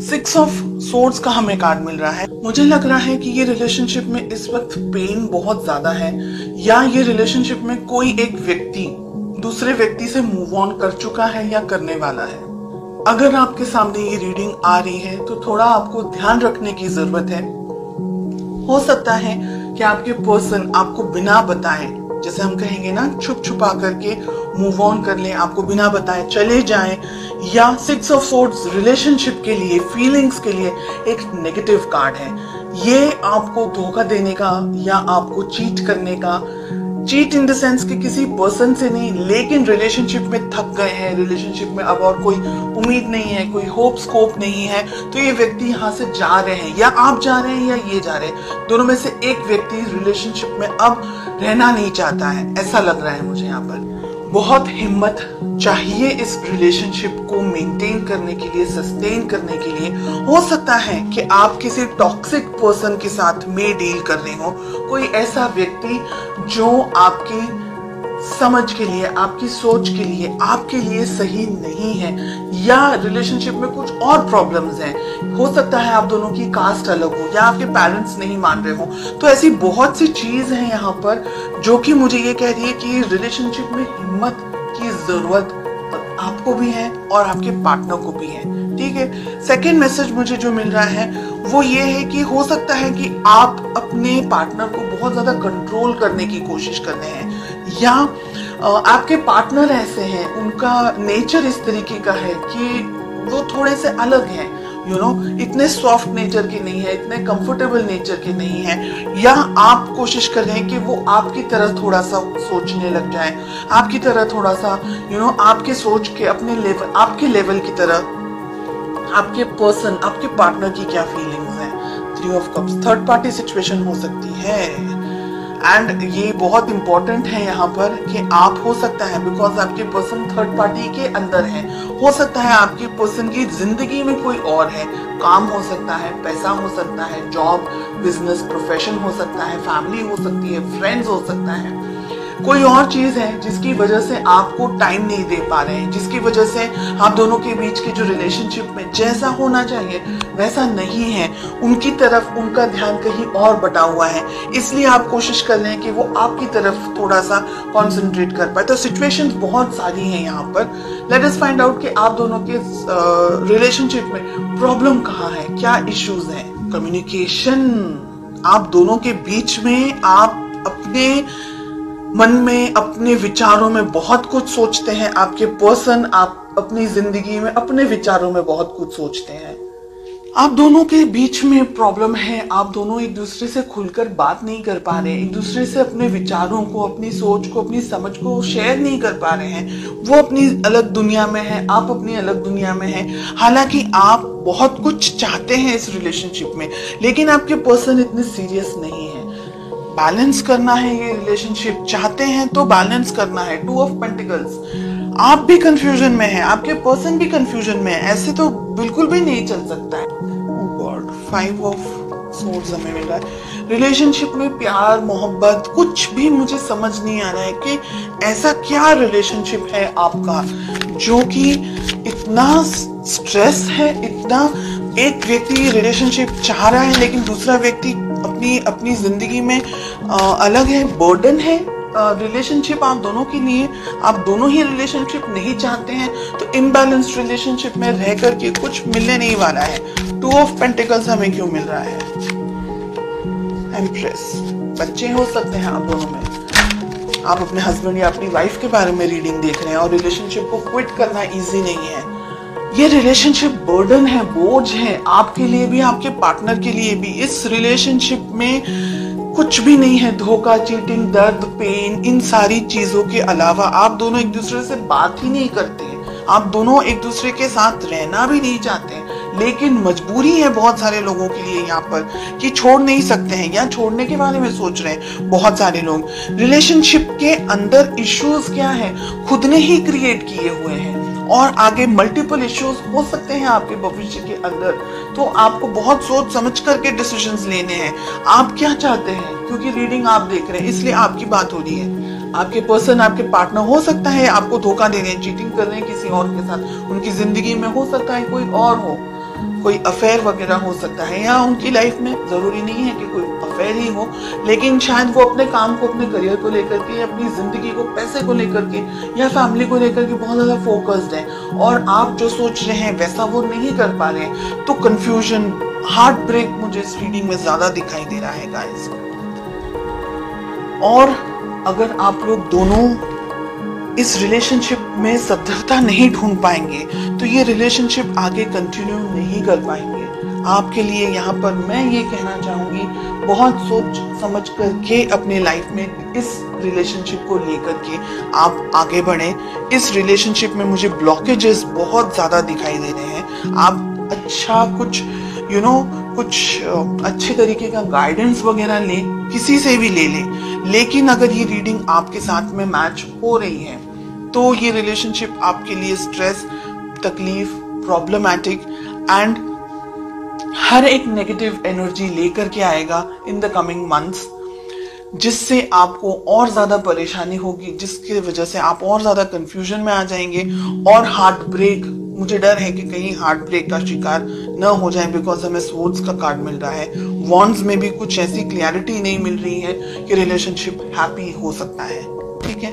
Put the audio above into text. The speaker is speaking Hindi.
6 ऑफ सोर्ड्स का हमें कार्ड मिल रहा है। मुझे लग रहा है कि ये रिलेशनशिप में इस वक्त पेन बहुत ज्यादा है, या ये रिलेशनशिप में कोई एक व्यक्ति दूसरे व्यक्ति से मूव ऑन कर चुका है या करने वाला है। अगर आपके सामने ये रीडिंग आ रही है तो थोड़ा आपको ध्यान रखने की जरूरत है। हो सकता है कि आपके पर्सन आपको बिना बताए, जैसे हम कहेंगे ना, छुप छुपा करके मूव ऑन कर ले, आपको बिना बताए चले जाएं, या 6 ऑफ सोर्ड्स रिलेशनशिप के लिए, फीलिंग्स के लिए एक नेगेटिव कार्ड है। ये आपको धोखा देने का या आपको चीट करने का, चीट इन द सेंस कि किसी पर्सन से नहीं, लेकिन रिलेशनशिप में थक गए हैं, रिलेशनशिप में अब और कोई उम्मीद नहीं है, कोई होप स्कोप नहीं है, तो ये व्यक्ति यहाँ से जा रहे हैं, या आप जा रहे हैं या ये जा रहे हैं। दोनों में से एक व्यक्ति रिलेशनशिप में अब रहना नहीं चाहता है, ऐसा लग रहा है मुझे यहाँ पर। बहुत हिम्मत चाहिए इस रिलेशनशिप को मेंटेन करने के लिए, सस्टेन करने के लिए। हो सकता है कि आप किसी टॉक्सिक पर्सन के साथ में डील कर रहे हो, कोई ऐसा व्यक्ति जो आपकी समझ के लिए, आपकी सोच के लिए, आपके लिए सही नहीं है, या रिलेशनशिप में कुछ और प्रॉब्लम्स हैं। हो सकता है आप दोनों की कास्ट अलग हो, या आपके पेरेंट्स नहीं मान रहे हो। तो ऐसी बहुत सी चीज है यहाँ पर जो कि मुझे ये कह रही है कि रिलेशनशिप में हिम्मत की जरूरत आपको भी है और आपके पार्टनर को भी है। ठीक है। सेकेंड मैसेज मुझे जो मिल रहा है वो ये है कि हो सकता है कि आप अपने पार्टनर को बहुत ज्यादा कंट्रोल करने की कोशिश कर रहे हैं, या आपके पार्टनर ऐसे हैं, उनका नेचर इस तरीके का है कि वो थोड़े से अलग हैं, इतने सॉफ्ट नेचर के नहीं है, इतने कंफर्टेबल नेचर के नहीं है, या आप कोशिश कर रहे हैं कि वो आपकी तरह थोड़ा सा सोचने लग जाए, आपकी तरह थोड़ा सा आपके सोच के अपने लेवल, आपके लेवल की तरह। आपके पर्सन, आपके पार्टनर की क्या फीलिंग्स हैं। 3 of cups, third party situation हो सकती है। एंड ये बहुत इंपॉर्टेंट है यहाँ पर कि आप, हो सकता है बिकॉज आपके पर्सन थर्ड पार्टी के अंदर है, हो सकता है आपके पर्सन की जिंदगी में कोई और है, काम हो सकता है, पैसा हो सकता है, जॉब, बिजनेस, प्रोफेशन हो सकता है, फैमिली हो सकती है, फ्रेंड्स हो सकता है, कोई और चीज है जिसकी वजह से आपको टाइम नहीं दे पा रहे हैं, जिसकी वजह से आप दोनों के बीच की जो रिलेशनशिप में जैसा होना चाहिए वैसा नहीं है, उनकी तरफ उनका ध्यान कहीं और बटा हुआ है, इसलिए आप कोशिश कर रहे हैं कि वो आपकी तरफ थोड़ा सा कंसंट्रेट कर पाए। तो सिचुएशंस बहुत सारी हैं यहाँ पर। लेट अस फाइंड आउट कि आप दोनों के रिलेशनशिप में प्रॉब्लम कहाँ है, क्या इश्यूज हैं। कम्युनिकेशन, आप दोनों के बीच में आप अपने मन में, अपने विचारों में बहुत कुछ सोचते हैं, आपके पर्सन, आप अपनी जिंदगी में अपने विचारों में बहुत कुछ सोचते हैं। आप दोनों के बीच में प्रॉब्लम है, आप दोनों एक दूसरे से खुलकर बात नहीं कर पा रहे हैं, एक दूसरे से अपने विचारों को, अपनी सोच को, अपनी समझ को शेयर नहीं कर पा रहे हैं। वो अपनी अलग दुनिया में है, आप अपनी अलग दुनिया में हैं। हालांकि आप बहुत कुछ चाहते हैं इस रिलेशनशिप में, लेकिन आपके पर्सन इतने सीरियस नहीं है। बैलेंस करना है ये रिलेशनशिप, चाहते हैं तो बैलेंस करना है। 2 ऑफ पेंटिकल्स, आप भी कंफ्यूजन में हैं, आपके पर्सन भी कंफ्यूजन में है, ऐसे तो बिल्कुल भी नहीं चल सकता है। ओह गॉड, 5 ऑफ सोर्ड्स हमें मिल रहा है। रिलेशनशिप में प्यार, मोहब्बत, कुछ भी मुझे समझ नहीं आ रहा है कि ऐसा क्या रिलेशनशिप है आपका जो कि इतना स्ट्रेस है, इतना, एक व्यक्ति रिलेशनशिप चाह रहा है लेकिन दूसरा व्यक्ति अपनी जिंदगी में अलग है, बर्डन है रिलेशनशिप आप दोनों के लिए। आप दोनों ही रिलेशनशिप नहीं चाहते हैं, तो इम्बैलेंस्ड रिलेशनशिप में रह करके कुछ मिलने नहीं वाला है। 2 ऑफ पेंटिकल्स हमें क्यों मिल रहा है। एम्प्रेस, बच्चे हो सकते हैं आप दोनों में, आप अपने हस्बैंड या अपनी वाइफ के बारे में रीडिंग देख रहे हैं, और रिलेशनशिप को क्विट करना इजी नहीं है। ये रिलेशनशिप बर्डन है, बोझ है, आपके लिए भी, आपके पार्टनर के लिए भी। इस रिलेशनशिप में कुछ भी नहीं है, धोखा, चीटिंग, दर्द, पेन, इन सारी चीजों के अलावा आप दोनों एक दूसरे से बात ही नहीं करते हैं, आप दोनों एक दूसरे के साथ रहना भी नहीं चाहते, लेकिन मजबूरी है बहुत सारे लोगों के लिए यहाँ पर कि छोड़ नहीं सकते हैं, या छोड़ने के बारे में सोच रहे हैं बहुत सारे लोग। रिलेशनशिप के अंदर इश्यूज क्या है, खुद ने ही क्रिएट किए हुए हैं, और आगे मल्टीपल इश्यूज हो सकते हैं आपके भविष्य के अंदर। तो आपको बहुत सोच समझ करके डिसीजंस लेने हैं, आप क्या चाहते हैं, क्योंकि रीडिंग आप देख रहे हैं इसलिए आपकी बात हो रही है। आपके पर्सन, आपके पार्टनर हो सकता है आपको धोखा दे रहे हैं, चीटिंग कर रहे हैं किसी और के साथ, उनकी जिंदगी में हो सकता है कोई और हो, कोई अफेयर वगैरह हो सकता है, या उनकी लाइफ में जरूरी नहीं है कि कोई अफेयर ही हो, लेकिन शायद वो अपने काम को, अपने करियर को लेकर के, अपनी जिंदगी को, पैसे को लेकर के या फैमिली को लेकर के बहुत ज्यादा फोकस्ड है, और आप जो सोच रहे हैं वैसा वो नहीं कर पा रहे, तो कंफ्यूजन, हार्ट ब्रेक मुझे इस रीडिंग में ज्यादा दिखाई दे रहा है गाइस। और अगर आप लोग दोनों इस रिलेशनशिप में सद्धरता नहीं ढूंढ पाएंगे तो ये रिलेशनशिप आगे कंटिन्यू नहीं कर पाएंगे। आपके लिए यहाँ पर मैं ये कहना चाहूंगी, बहुत सोच समझ करके अपने लाइफ में इस रिलेशनशिप को लेकर के आप आगे बढ़ें। इस रिलेशनशिप में मुझे ब्लॉकेजेस बहुत ज्यादा दिखाई दे रहे हैं। आप अच्छा कुछ कुछ अच्छे तरीके का गाइडेंस वगैरह लें, किसी से भी ले लें, लेकिन अगर ये रीडिंग आपके साथ में मैच हो रही है तो ये रिलेशनशिप आपके लिए स्ट्रेस, तकलीफ, प्रॉब्लमैटिक एंड हर एक नेगेटिव एनर्जी लेकर के आएगा इन द कमिंग मंथ्स, जिससे आपको और ज्यादा परेशानी होगी, जिसकी वजह से आप और ज्यादा कंफ्यूजन में आ जाएंगे और हार्ट ब्रेक, मुझे डर है कि कहीं हार्ट ब्रेक का शिकार न हो जाए, बिकॉज हमें स्वॉर्ड्स का कार्ड मिल रहा है। वॉन्ड्स में भी कुछ ऐसी क्लैरिटी नहीं मिल रही है कि रिलेशनशिप हैप्पी हो सकता है। ठीक है,